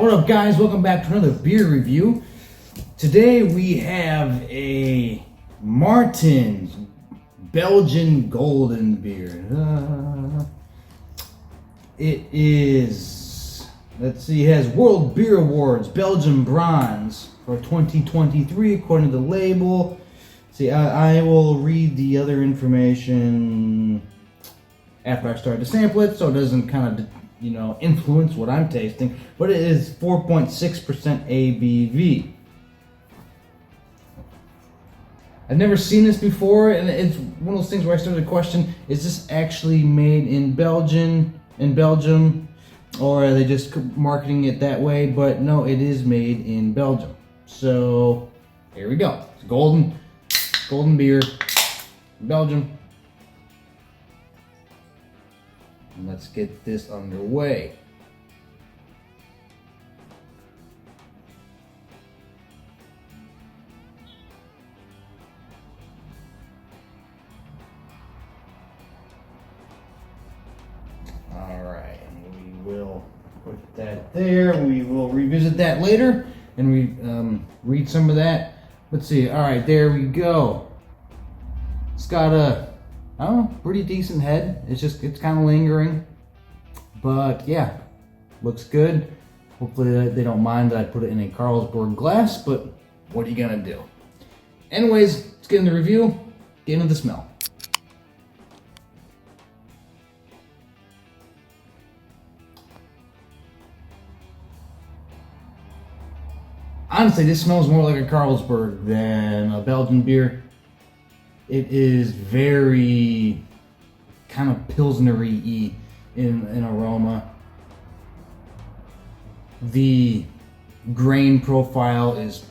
What up, guys? Welcome back to another beer review. Today we have a Martens Belgian Golden Beer. It is, let's see, it has World Beer Awards, Belgian Bronze for 2023 according to the label. See, I will read the other information after I start to sample it, so it doesn't kind of, influence what I'm tasting. But it is 4.6% ABV. I've never seen this before, and it's one of those things where I started to question: is this actually made in Belgium, or are they just marketing it that way? But no, it is made in Belgium. So here we go. It's golden beer, Belgium. And let's get this underway. All right, and we will put that there. We will revisit that later and read some of that. Let's see. All right, there we go. It's got a pretty decent head. It's kind of lingering, but yeah, looks good. Hopefully they don't mind that I put it in a Carlsberg glass, but what are you gonna do? Anyways, let's get into the review, get into the smell. Honestly, this smells more like a Carlsberg than a Belgian beer. It is very kind of pilsnery-y in aroma. The grain profile is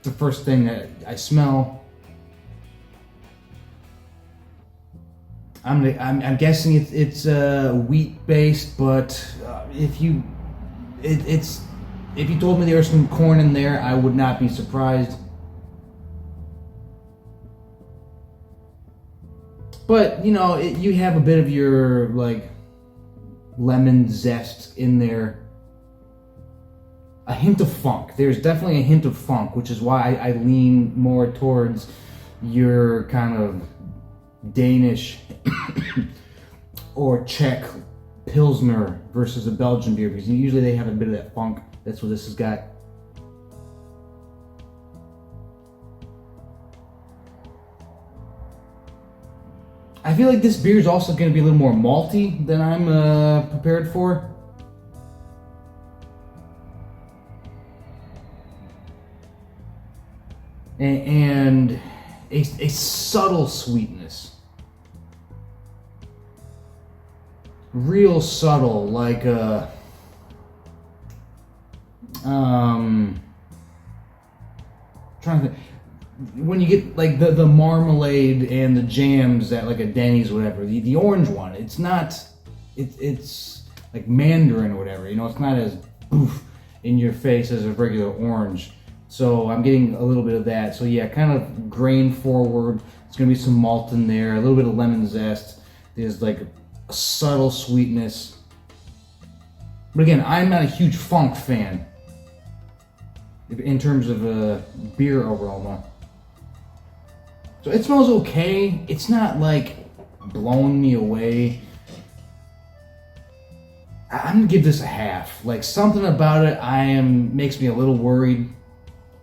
the first thing that I smell. I'm guessing it's wheat based, but if you told me there was some corn in there, I would not be surprised. But, you have a bit of your, lemon zest in there. A hint of funk. There's definitely a hint of funk, which is why I lean more towards your kind of Danish or Czech Pilsner versus a Belgian beer, because usually they have a bit of that funk. That's what this has got. I feel like this beer is also going to be a little more malty than I'm prepared for. And a subtle sweetness. Real subtle, like trying to think. When you get like the marmalade and the jams at like a Denny's or whatever, the orange one, it's like mandarin or whatever, it's not as boof in your face as a regular orange. So I'm getting a little bit of that. So yeah, kind of grain forward. It's gonna be some malt in there, a little bit of lemon zest. There's like a subtle sweetness. But again, I'm not a huge funk fan in terms of beer aroma. So it smells okay. It's not like blowing me away. I'm gonna give this a half. Like, something about it makes me a little worried.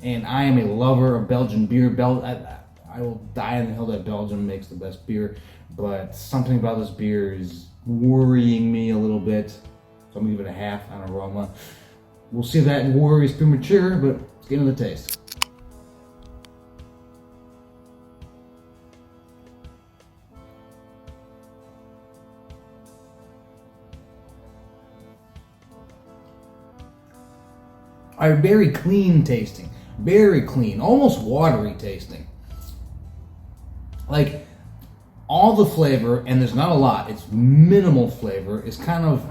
And I am a lover of Belgian beer. I will die on the hill that Belgium makes the best beer. But something about this beer is worrying me a little bit. So I'm gonna give it a half on aroma. We'll see if that worry is premature, but let's get into the taste. Are very clean tasting, very clean, almost watery tasting. Like, all the flavor, and there's not a lot, it's minimal flavor, is kind of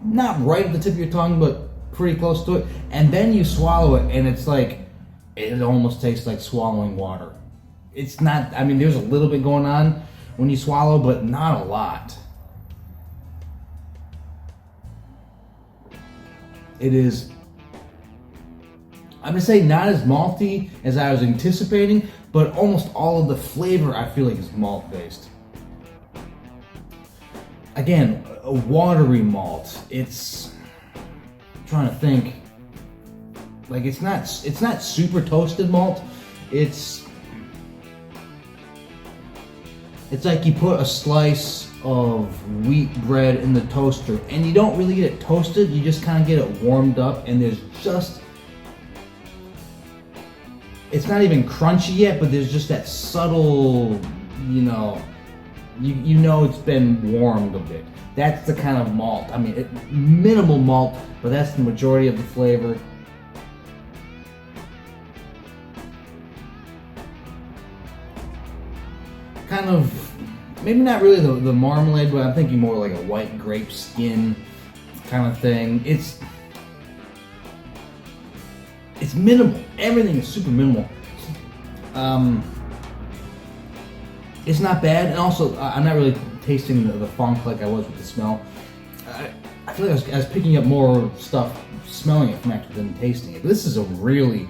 not right at the tip of your tongue, but pretty close to it. And then you swallow it, and it's like, it almost tastes like swallowing water. It's not, there's a little bit going on when you swallow, but not a lot. It is, I'm gonna say not as malty as I was anticipating, but almost all of the flavor I feel like is malt based. Again, a watery malt. I'm trying to think. Like it's not super toasted malt. It's like you put a slice of wheat bread in the toaster and you don't really get it toasted, you just kind of get it warmed up, and there's just, it's not even crunchy yet, but there's just that subtle, you know it's been warmed a bit. That's the kind of malt. I mean, minimal malt, but that's the majority of the flavor. Kind of, maybe not really the marmalade, but I'm thinking more like a white grape skin kind of thing. It's minimal. Everything is super minimal. It's not bad, and also I'm not really tasting the funk like I was with the smell. I feel like I was picking up more stuff smelling it from actually than tasting it. But this is a really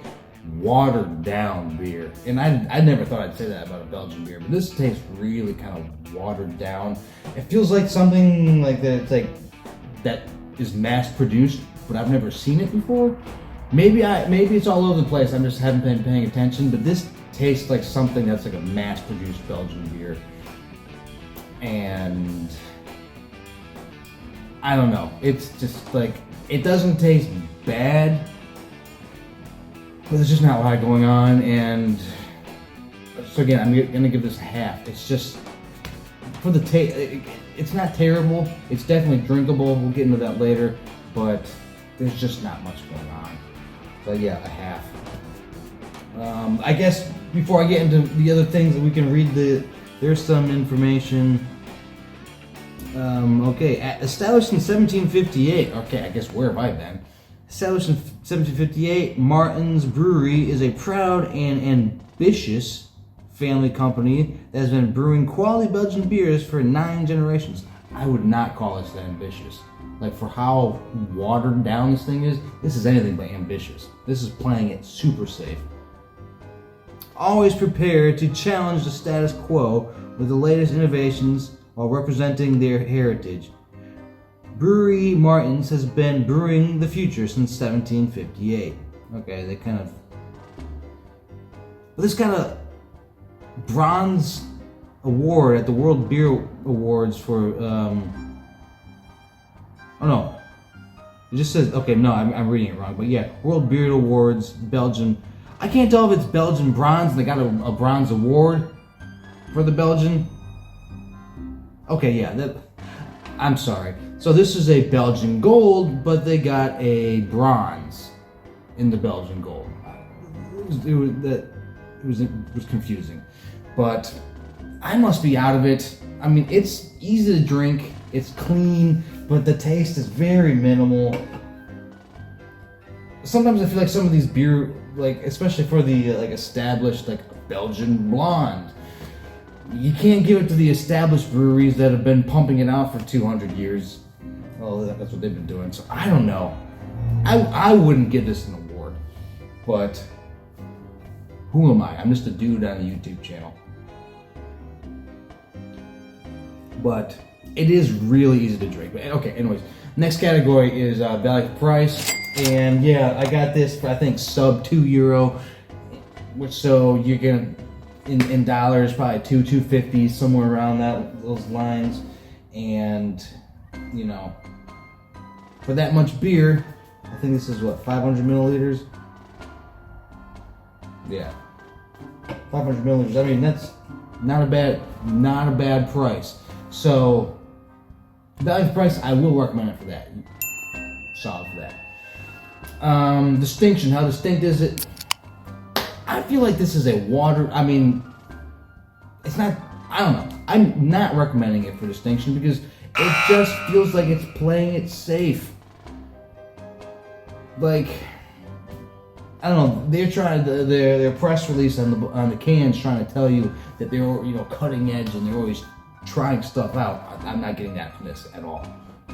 watered down beer, and I never thought I'd say that about a Belgian beer, but this tastes really kind of watered down. It feels like something like that. It's like that is mass produced, but I've never seen it before. Maybe it's all over the place. I just haven't been paying attention, but this tastes like something that's like a mass produced Belgian beer, and I don't know. It's just like, it doesn't taste bad, but there's just not a lot going on. And so again, I'm gonna give this a half. It's just, for the taste, it's not terrible. It's definitely drinkable. We'll get into that later, but there's just not much going on. So yeah, a half. I guess before I get into the other things that we can read, there's some information. Okay, established in 1758. Okay, I guess where have I been? Established in 1758, Martens Brewery is a proud and ambitious family company that has been brewing quality Belgian beers for 9 generations. I would not call this ambitious. Like, for how watered down this thing is, this is anything but ambitious. This is playing it super safe. Always prepared to challenge the status quo with the latest innovations while representing their heritage. Brewery Martens has been brewing the future since 1758. Okay, they kind of... This kind of bronze award at the World Beer Awards for... Oh no, it just says, okay, no, I'm reading it wrong, but yeah, World Beer Awards, Belgian. I can't tell if it's Belgian bronze, they got a bronze award for the Belgian. Okay, yeah, I'm sorry. So this is a Belgian gold, but they got a bronze in the Belgian gold. It was confusing, but I must be out of it. I mean, it's easy to drink, it's clean, but the taste is very minimal. Sometimes I feel like some of these beer, like especially for the like established, like Belgian blonde, you can't give it to the established breweries that have been pumping it out for 200 years. Well, that's what they've been doing. So I don't know. I wouldn't give this an award, but who am I? I'm just a dude on a YouTube channel. But it is really easy to drink. But okay, anyways, next category is value for price, and yeah, I got this for I think sub €2, which so you're gonna in dollars probably $2.50 somewhere around those lines, and you know, for that much beer, I think this is what 500 milliliters. Yeah, 500 milliliters. I mean, that's not a bad price. So, value price, I will recommend it for that. Solid for that. Distinction, how distinct is it? I feel like this is a I mean, it's not, I don't know. I'm not recommending it for distinction because it just feels like it's playing it safe. Like, I don't know, they're trying to, their press release on the cans trying to tell you that they're, you know, cutting edge and they're always trying stuff out. I'm not getting that from this at all.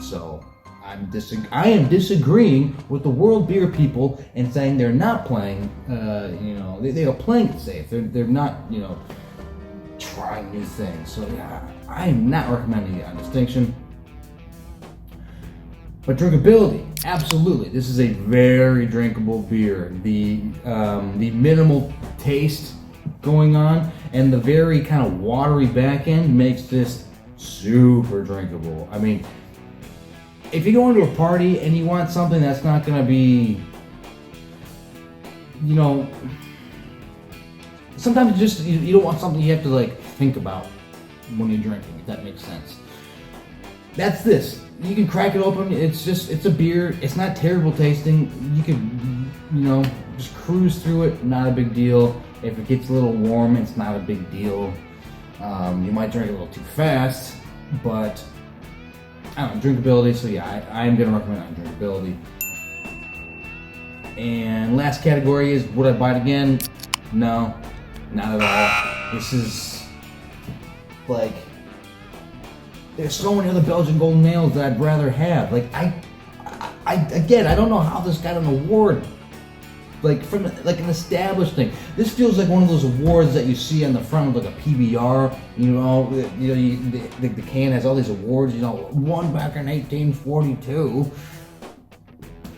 So I am disagreeing with the world beer people and saying they're not playing. They are playing it safe. They're not trying new things. So yeah, I am not recommending it on distinction. But drinkability, absolutely. This is a very drinkable beer. The minimal taste going on and the very kind of watery back end makes this super drinkable. I mean, if you go into a party and you want something that's not going to be, sometimes you don't want something you have to like think about when you're drinking, if that makes sense. That's this. You can crack it open. It's a beer. It's not terrible tasting. You can, just cruise through it. Not a big deal. If it gets a little warm, it's not a big deal. You might drink it a little too fast, but I don't know, drinkability. So yeah, I'm gonna recommend on drinkability. And last category is, would I buy it again? No, not at all. This is like, there's so many other Belgian golden ales that I'd rather have. Like I don't know how this got an award, like from like an established thing. This feels like one of those awards that you see on the front of like a PBR. The can has all these awards. Won back in 1842,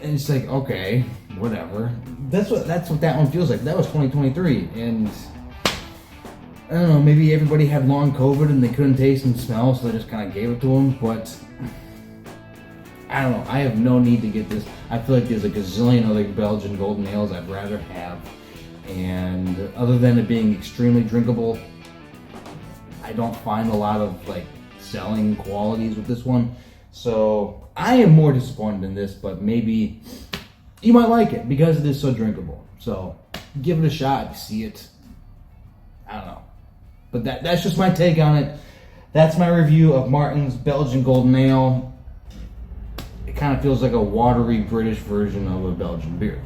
and it's like, okay, whatever. That's what that one feels like. That was 2023, and I don't know, maybe everybody had long COVID and they couldn't taste and smell, so they just kind of gave it to them, but I don't know, I have no need to get this. I feel like there's a gazillion other Belgian golden ales I'd rather have, and other than it being extremely drinkable, I don't find a lot of like selling qualities with this one, so I am more disappointed in this, but maybe you might like it because it is so drinkable, so give it a shot, see it. I don't know. But that's just my take on it. That's my review of Martens Belgian Golden Ale. It kind of feels like a watery British version of a Belgian beer.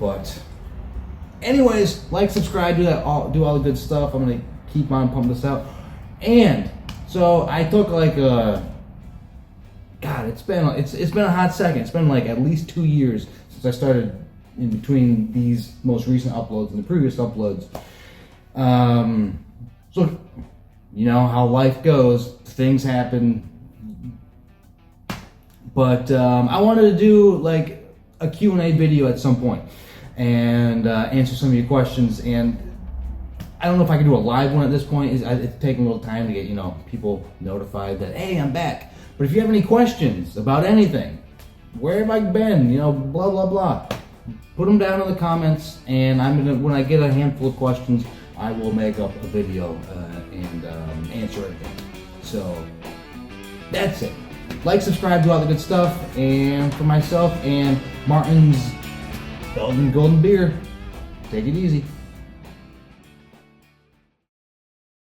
But anyways, like, subscribe, do all the good stuff. I'm gonna keep on pumping this out. And so I took like it's been a hot second. It's been like at least 2 years since I started in between these most recent uploads and the previous uploads. So, you know how life goes, things happen, but I wanted to do like a Q&A video at some point and answer some of your questions, and I don't know if I can do a live one at this point. It's taking a little time to get people notified that, hey, I'm back. But if you have any questions about anything, where have I been, blah blah blah, put them down in the comments, and when I get a handful of questions, I will make up a video and answer everything. So that's it. Like, subscribe, do all the good stuff. And for myself and Martens Belgian Golden Beer, take it easy.